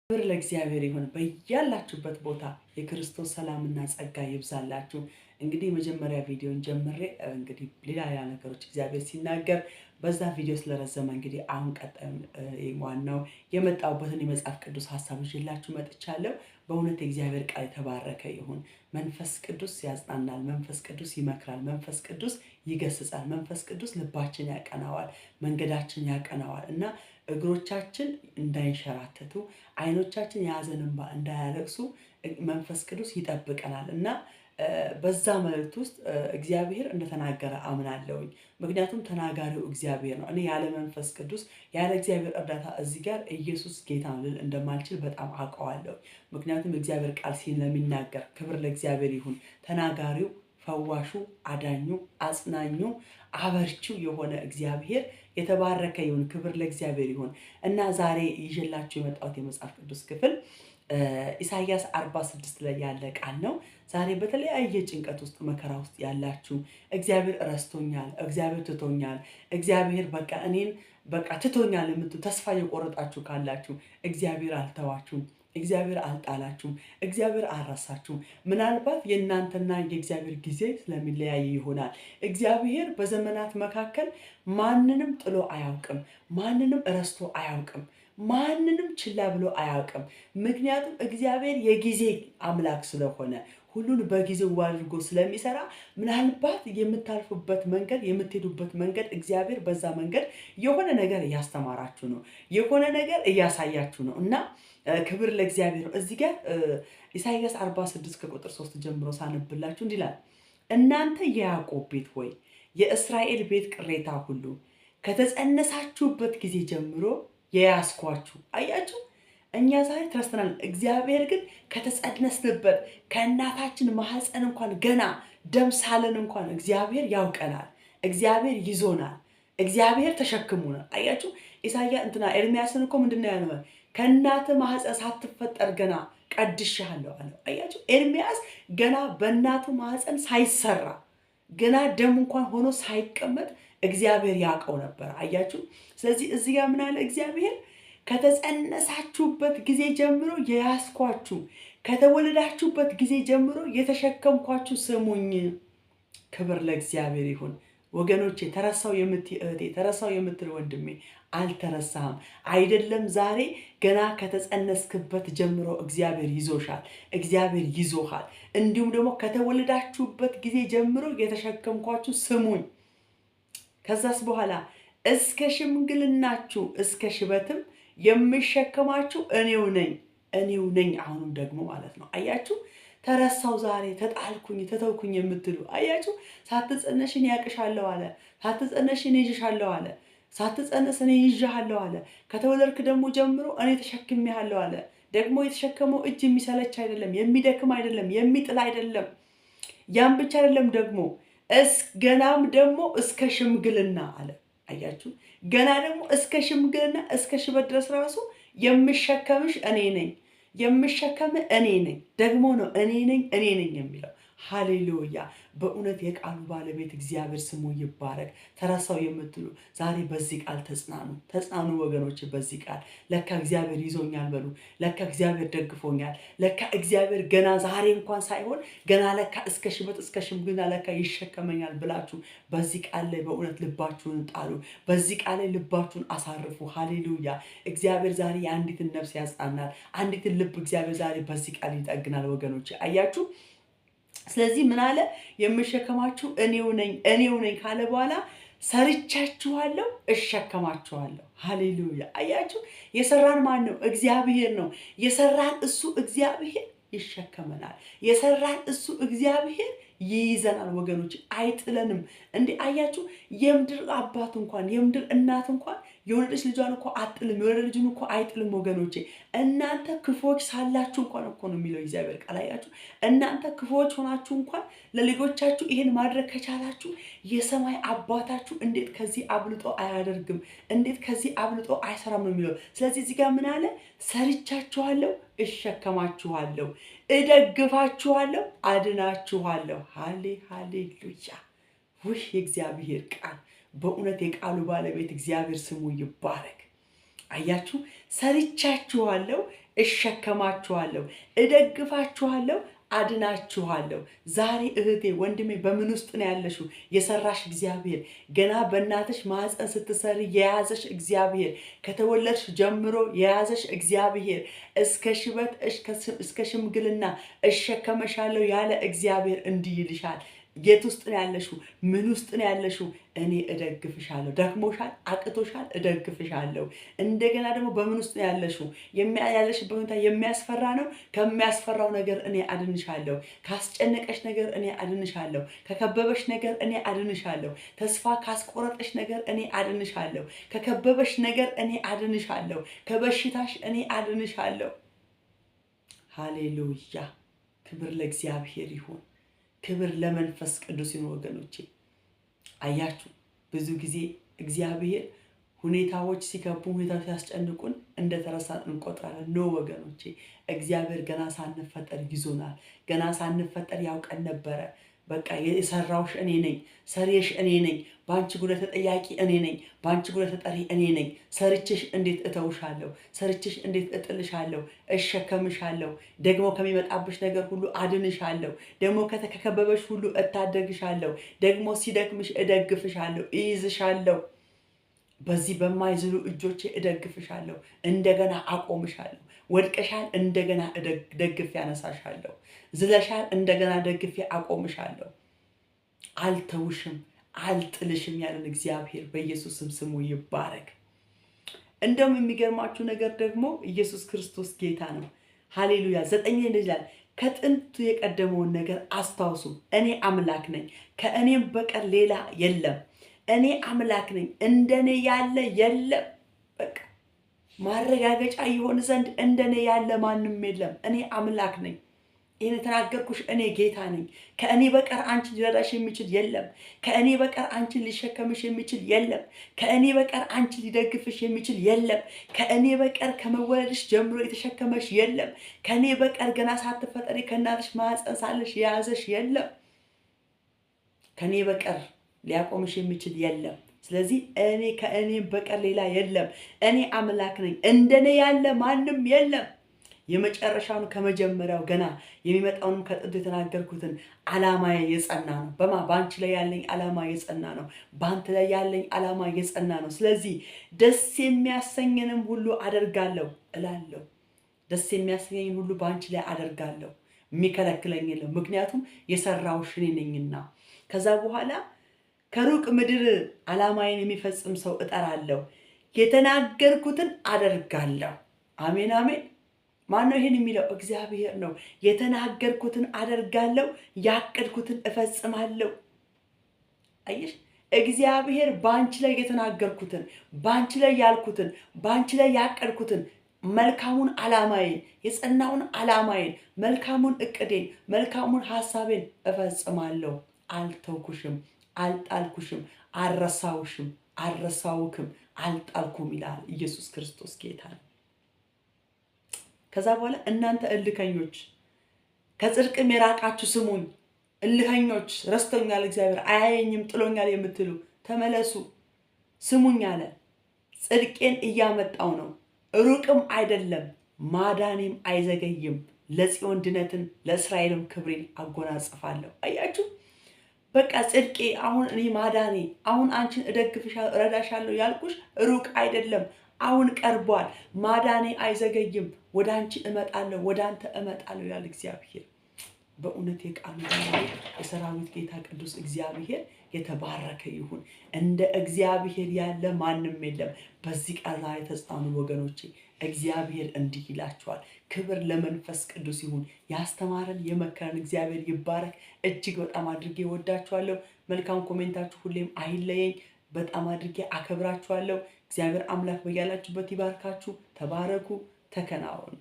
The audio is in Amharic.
ክብር ለእግዚአብሔር ይሁን። በያላችሁበት ቦታ የክርስቶስ ሰላምና ጸጋ ይብዛላችሁ። እንግዲህ መጀመሪያ ቪዲዮን ጀምሬ እንግዲህ ሌላ ነገሮች እግዚአብሔር ሲናገር በዛ ቪዲዮ ስለረዘመ እንግዲህ አሁን ቀጣይ ዋናው የመጣሁበትን የመጽሐፍ ቅዱስ ሐሳብ ይዤላችሁ መጥቻለሁ። በእውነት የእግዚአብሔር ቃል የተባረከ ይሁን። መንፈስ ቅዱስ ያጽናናል፣ መንፈስ ቅዱስ ይመክራል፣ መንፈስ ቅዱስ ይገስጻል፣ መንፈስ ቅዱስ ልባችን ያቀናዋል፣ መንገዳችን ያቀናዋል እና እግሮቻችን እንዳይንሸራተቱ አይኖቻችን የሐዘን እንባ እንዳያለቅሱ መንፈስ ቅዱስ ይጠብቀናል እና በዛ መልእክት ውስጥ እግዚአብሔር እንደተናገረ አምናለሁኝ። ምክንያቱም ተናጋሪው እግዚአብሔር ነው። እኔ ያለ መንፈስ ቅዱስ ያለ እግዚአብሔር እርዳታ እዚህ ጋር ኢየሱስ ጌታ ነው ልል እንደማልችል በጣም አውቀዋለሁ። ምክንያቱም እግዚአብሔር ቃል ስለሚናገር ክብር ለእግዚአብሔር ይሁን። ተናጋሪው ፈዋሹ፣ አዳኙ፣ አጽናኙ፣ አበርቺው የሆነ እግዚአብሔር የተባረከ ይሁን። ክብር ለእግዚአብሔር ይሁን እና ዛሬ ይዤላችሁ የመጣሁት የመጽሐፍ ቅዱስ ክፍል ኢሳይያስ 46 ላይ ያለ ቃል ነው። ዛሬ በተለያየ ጭንቀት ውስጥ መከራ ውስጥ ያላችሁ እግዚአብሔር ረስቶኛል፣ እግዚአብሔር ትቶኛል፣ እግዚአብሔር እኔን ትቶኛል የምትሉ ተስፋ የቆረጣችሁ ካላችሁ እግዚአብሔር አልተዋችሁም፣ እግዚአብሔር አልጣላችሁም፣ እግዚአብሔር አልረሳችሁም። ምናልባት የእናንተና የእግዚአብሔር ጊዜ ስለሚለያይ ይሆናል። እግዚአብሔር በዘመናት መካከል ማንንም ጥሎ አያውቅም፣ ማንንም ረስቶ አያውቅም፣ ማንንም ችላ ብሎ አያውቅም። ምክንያቱም እግዚአብሔር የጊዜ አምላክ ስለሆነ ሁሉን በጊዜው አድርጎ ስለሚሰራ ምናልባት የምታልፉበት መንገድ የምትሄዱበት መንገድ እግዚአብሔር በዛ መንገድ የሆነ ነገር እያስተማራችሁ ነው፣ የሆነ ነገር እያሳያችሁ ነው እና ክብር ለእግዚአብሔር ነው። እዚህ ጋር ኢሳይያስ 46 ከቁጥር 3 ጀምሮ ሳነብላችሁ እንዲህ ይላል፣ እናንተ የያዕቆብ ቤት ሆይ የእስራኤል ቤት ቅሬታ ሁሉ ከተጸነሳችሁበት ጊዜ ጀምሮ የያዝኳችሁ። አያችሁ፣ እኛ ዛሬ ተረስተናል። እግዚአብሔር ግን ከተጸነስንበት ከእናታችን ማህፀን እንኳን ገና ደም ሳለን እንኳን እግዚአብሔር ያውቀናል፣ እግዚአብሔር ይዞናል፣ እግዚአብሔር ተሸክሞናል። አያችሁ ኤርሚያስን እኮ ምንድነው ያለው? ከእናት ማህፀን ሳትፈጠር ገና ቀድሼሃለሁ አለው። አያችሁ፣ ኤርሚያስ ገና በእናቱ ማህፀን ሳይሰራ ገና ደም እንኳን ሆኖ ሳይቀመጥ እግዚአብሔር ያውቀው ነበር። አያችሁ። ስለዚህ እዚህ ጋር ምን አለ እግዚአብሔር? ከተጸነሳችሁበት ጊዜ ጀምሮ የያዝኳችሁ፣ ከተወለዳችሁበት ጊዜ ጀምሮ የተሸከምኳችሁ ስሙኝ። ክብር ለእግዚአብሔር ይሁን። ወገኖቼ ተረሳው የምትይ እህቴ፣ ተረሳው የምትል ወንድሜ አልተረሳህም። አይደለም ዛሬ ገና ከተጸነስክበት ጀምሮ እግዚአብሔር ይዞሻል፣ እግዚአብሔር ይዞሃል። እንዲሁም ደግሞ ከተወለዳችሁበት ጊዜ ጀምሮ የተሸከምኳችሁ ስሙኝ። ከዛስ በኋላ እስከ ሽምግልናችሁ እስከ ሽበትም የምሸከማችሁ እኔው ነኝ። አሁንም ደግሞ ማለት ነው። አያችሁ፣ ተረሳው ዛሬ ተጣልኩኝ ተተውኩኝ የምትሉ አያችሁ፣ ሳትጸነሽ እኔ ያቅሻለሁ አለ፣ ሳትጸነሽ እኔ ይዤሻለሁ አለ፣ ሳትጸነስ እኔ ይዤሃለሁ አለ፣ ከተወለድክ ደግሞ ጀምሮ እኔ ተሸክሜሃለሁ አለ። ደግሞ የተሸከመው እጅ የሚሰለች አይደለም፣ የሚደክም አይደለም፣ የሚጥል አይደለም። ያም ብቻ አይደለም ደግሞ ገናም ደግሞ እስከ ሽምግልና አለ። አያችሁ፣ ገና ደግሞ እስከ ሽምግልና እስከ ሽበት ድረስ ራሱ የምሸከምሽ እኔ ነኝ፣ የምሸከም እኔ ነኝ። ደግሞ ነው እኔ ነኝ የሚለው። ሃሌሉያ! በእውነት የቃሉ ባለቤት እግዚአብሔር ስሙ ይባረክ። ተረሳው የምትሉ ዛሬ በዚህ ቃል ተጽናኑ ወገኖች። በዚህ ቃል ለካ እግዚአብሔር ይዞኛል በሉ። ለካ እግዚአብሔር ደግፎኛል። ለካ እግዚአብሔር ገና ዛሬ እንኳን ሳይሆን ገና ለካ እስከ ሽበት እስከ ሽምግልና ለካ ይሸከመኛል ብላችሁ በዚህ ቃል ላይ በእውነት ልባችሁን ጣሉ። በዚህ ቃል ላይ ልባችሁን አሳርፉ። ሃሌሉያ! እግዚአብሔር ዛሬ የአንዲትን ነፍስ ያጽናናል። አንዲትን ልብ እግዚአብሔር ዛሬ በዚህ ቃል ይጠግናል ወገኖች። አያችሁ። ስለዚህ ምን አለ? የምሸከማችሁ እኔው ነኝ ካለ በኋላ ሰርቻችኋለሁ፣ እሸከማችኋለሁ። ሃሌሉያ! አያችሁ፣ የሰራን ማን ነው? እግዚአብሔር ነው። የሰራን እሱ እግዚአብሔር ይሸከመናል። የሰራን እሱ እግዚአብሔር ይይዘናል ወገኖች፣ አይጥለንም። አያችሁ፣ የምድር አባት እንኳን የምድር እናት እንኳን የወለደች ልጇን እኮ አጥልም፣ የወለደ ልጁን እኮ አይጥልም ወገኖቼ። እናንተ ክፉዎች ሳላችሁ እንኳን እኮ ነው የሚለው እግዚአብሔር ቃል። አያችሁ፣ እናንተ ክፉዎች ሆናችሁ እንኳን ለልጆቻችሁ ይሄን ማድረግ ከቻላችሁ የሰማይ አባታችሁ እንዴት ከዚህ አብልጦ አያደርግም? እንዴት ከዚህ አብልጦ አይሰራም ነው የሚለው። ስለዚህ እዚህ ጋር ምን አለ? ሰርቻችኋለሁ፣ እሸከማችኋለሁ፣ እደግፋችኋለሁ፣ አድናችኋለሁ። ሃሌሉያ! ውይ የእግዚአብሔር ቃል በእውነት የቃሉ ባለቤት እግዚአብሔር ስሙ ይባረክ። አያችሁ፣ ሰርቻችኋለሁ፣ እሸከማችኋለሁ፣ እደግፋችኋለሁ፣ አድናችኋለሁ። ዛሬ እህቴ ወንድሜ በምን ውስጥ ነው ያለሽው? የሰራሽ እግዚአብሔር፣ ገና በእናትሽ ማህፀን ስትሰሪ የያዘሽ እግዚአብሔር፣ ከተወለድሽ ጀምሮ የያዘሽ እግዚአብሔር፣ እስከ ሽበት እስከ ሽምግልና እሸከመሻለሁ ያለ እግዚአብሔር እንዲህ ይልሻል። የት ውስጥ ነው ያለሽው? ምን ውስጥ ነው ያለሽው? እኔ እደግፍሻለሁ። ደክሞሻል፣ አቅቶሻል፣ እደግፍሻለሁ። እንደገና ደግሞ በምን ውስጥ ነው ያለሽው? ያለሽበት ሁኔታ የሚያስፈራ ነው። ከሚያስፈራው ነገር እኔ አድንሻለሁ። ካስጨነቀሽ ነገር እኔ አድንሻለሁ። ከከበበሽ ነገር እኔ አድንሻለሁ። ተስፋ ካስቆረጠሽ ነገር እኔ አድንሻለሁ። ከከበበሽ ነገር እኔ አድንሻለሁ። ከበሽታሽ እኔ አድንሻለሁ። ሃሌሉያ! ክብር ለእግዚአብሔር ይሁን። ክብር ለመንፈስ ቅዱስ ይሁን። ወገኖቼ አያችሁ፣ ብዙ ጊዜ እግዚአብሔር ሁኔታዎች ሲከቡን፣ ሁኔታዎች ሲያስጨንቁን እንደተረሳን እንቆጥራለን። ኖ ወገኖቼ፣ እግዚአብሔር ገና ሳንፈጠር ይዞናል። ገና ሳንፈጠር ያውቀን ነበረ። በቃ የሰራውሽ እኔ ነኝ፣ ሰሪሽ እኔ ነኝ፣ በአንቺ ጉዳይ ተጠያቂ እኔ ነኝ፣ በአንቺ ጉዳይ ተጠሪ እኔ ነኝ። ሰርችሽ እንዴት እተውሻለሁ? ሰርችሽ እንዴት እጥልሻለሁ? እሸከምሻለሁ። ደግሞ ከሚመጣብሽ ነገር ሁሉ አድንሻለሁ። ደግሞ ከከበበሽ ሁሉ እታደግሻለሁ። ደግሞ ሲደክምሽ እደግፍሻለሁ፣ እይዝሻለሁ። በዚህ በማይዝሉ እጆቼ እደግፍሻለሁ። እንደገና አቆምሻለሁ። ወድቀሻል፣ እንደገና ደግፌ ያነሳሻለሁ። ዝለሻል፣ እንደገና ደግፌ አቆምሻለሁ። አልተውሽም፣ አልጥልሽም ያለን እግዚአብሔር በኢየሱስም ስሙ ይባረክ። እንደውም የሚገርማችሁ ነገር ደግሞ ኢየሱስ ክርስቶስ ጌታ ነው። ሃሌሉያ! 9 ይላል ከጥንቱ የቀደመውን ነገር አስታውሱ። እኔ አምላክ ነኝ፣ ከእኔም በቀር ሌላ የለም። እኔ አምላክ ነኝ፣ እንደኔ ያለ የለም። በቃ ማረጋገጫ ይሆን ዘንድ እንደኔ ያለ ማንም የለም። እኔ አምላክ ነኝ። ይህን የተናገርኩሽ እኔ ጌታ ነኝ። ከእኔ በቀር አንቺን ሊረዳሽ የሚችል የለም። ከእኔ በቀር አንቺን ሊሸከምሽ የሚችል የለም። ከእኔ በቀር አንቺን ሊደግፍሽ የሚችል የለም። ከእኔ በቀር ከመወለድሽ ጀምሮ የተሸከመሽ የለም። ከእኔ በቀር ገና ሳትፈጠሪ ከእናትሽ ማህፀን ሳለሽ የያዘሽ የለም። ከእኔ በቀር ሊያቆምሽ የሚችል የለም። ስለዚህ ከእኔ በቀር ሌላ የለም። እኔ አምላክ ነኝ፣ እንደኔ ያለ ማንም የለም። የመጨረሻውን ከመጀመሪያው ገና የሚመጣውንም ከጥንቱ የተናገርኩትን ዓላማዬ የጸና ነው። በአንቺ ላይ ያለኝ ዓላማ የጸና ነው። በአንተ ላይ ያለኝ ዓላማ የጸና ነው። ስለዚህ ደስ የሚያሰኘንም ሁሉ አደርጋለሁ እላለሁ። ደስ የሚያሰኘኝን ሁሉ በአንቺ ላይ አደርጋለሁ። የሚከለክለኝ የለም፣ ምክንያቱም የሰራሁሽ እኔ ነኝና። ከዛ በኋላ ከሩቅ ምድር ዓላማዬን የሚፈጽም ሰው እጠራለሁ፣ የተናገርኩትን አደርጋለሁ። አሜን አሜን። ማነው ይሄን የሚለው? እግዚአብሔር ነው። የተናገርኩትን አደርጋለሁ፣ ያቀድኩትን እፈጽማለሁ። አየሽ፣ እግዚአብሔር ባንቺ ላይ የተናገርኩትን፣ ባንቺ ላይ ያልኩትን፣ ባንቺ ላይ ያቀድኩትን መልካሙን ዓላማዬን፣ የጸናውን ዓላማዬን፣ መልካሙን እቅዴን፣ መልካሙን ሐሳቤን እፈጽማለሁ። አልተውኩሽም፣ አልጣልኩሽም፣ አልረሳውሽም፣ አልረሳውክም፣ አልጣልኩም ይላል ኢየሱስ ክርስቶስ ጌታ ነው። ከዛ በኋላ እናንተ እልከኞች ከጽድቅም የራቃችሁ ስሙኝ። እልከኞች፣ ረስቶኛል እግዚአብሔር አያየኝም ጥሎኛል የምትሉ ተመለሱ፣ ስሙኝ አለ። ጽድቄን እያመጣው ነው፣ ሩቅም አይደለም፣ ማዳኔም አይዘገይም። ለጽዮን ድነትን ለእስራኤልም ክብሬን አጎናጽፋለሁ። አያችሁ፣ በቃ ጽድቄ አሁን እኔ ማዳኔ አሁን አንቺን እደግፍሻለሁ እረዳሻለሁ ያልኩሽ ሩቅ አይደለም፣ አሁን ቀርቧል። ማዳኔ አይዘገይም። ወደ አንቺ እመጣለሁ፣ ወደ አንተ እመጣለሁ ይላል እግዚአብሔር። በእውነት የቃሉ የሰራዊት ጌታ ቅዱስ እግዚአብሔር የተባረከ ይሁን። እንደ እግዚአብሔር ያለ ማንም የለም። በዚህ ቃል ላይ ተጽናኑ ወገኖቼ። እግዚአብሔር እንዲህ ይላችኋል። ክብር ለመንፈስ ቅዱስ ይሁን። ያስተማረን የመከረን እግዚአብሔር ይባረክ። እጅግ በጣም አድርጌ ወዳችኋለሁ። መልካም ኮሜንታችሁ ሁሌም አይለየኝ። በጣም አድርጌ አከብራችኋለሁ። እግዚአብሔር አምላክ በያላችሁበት ይባርካችሁ። ተባረኩ፣ ተከናወኑ።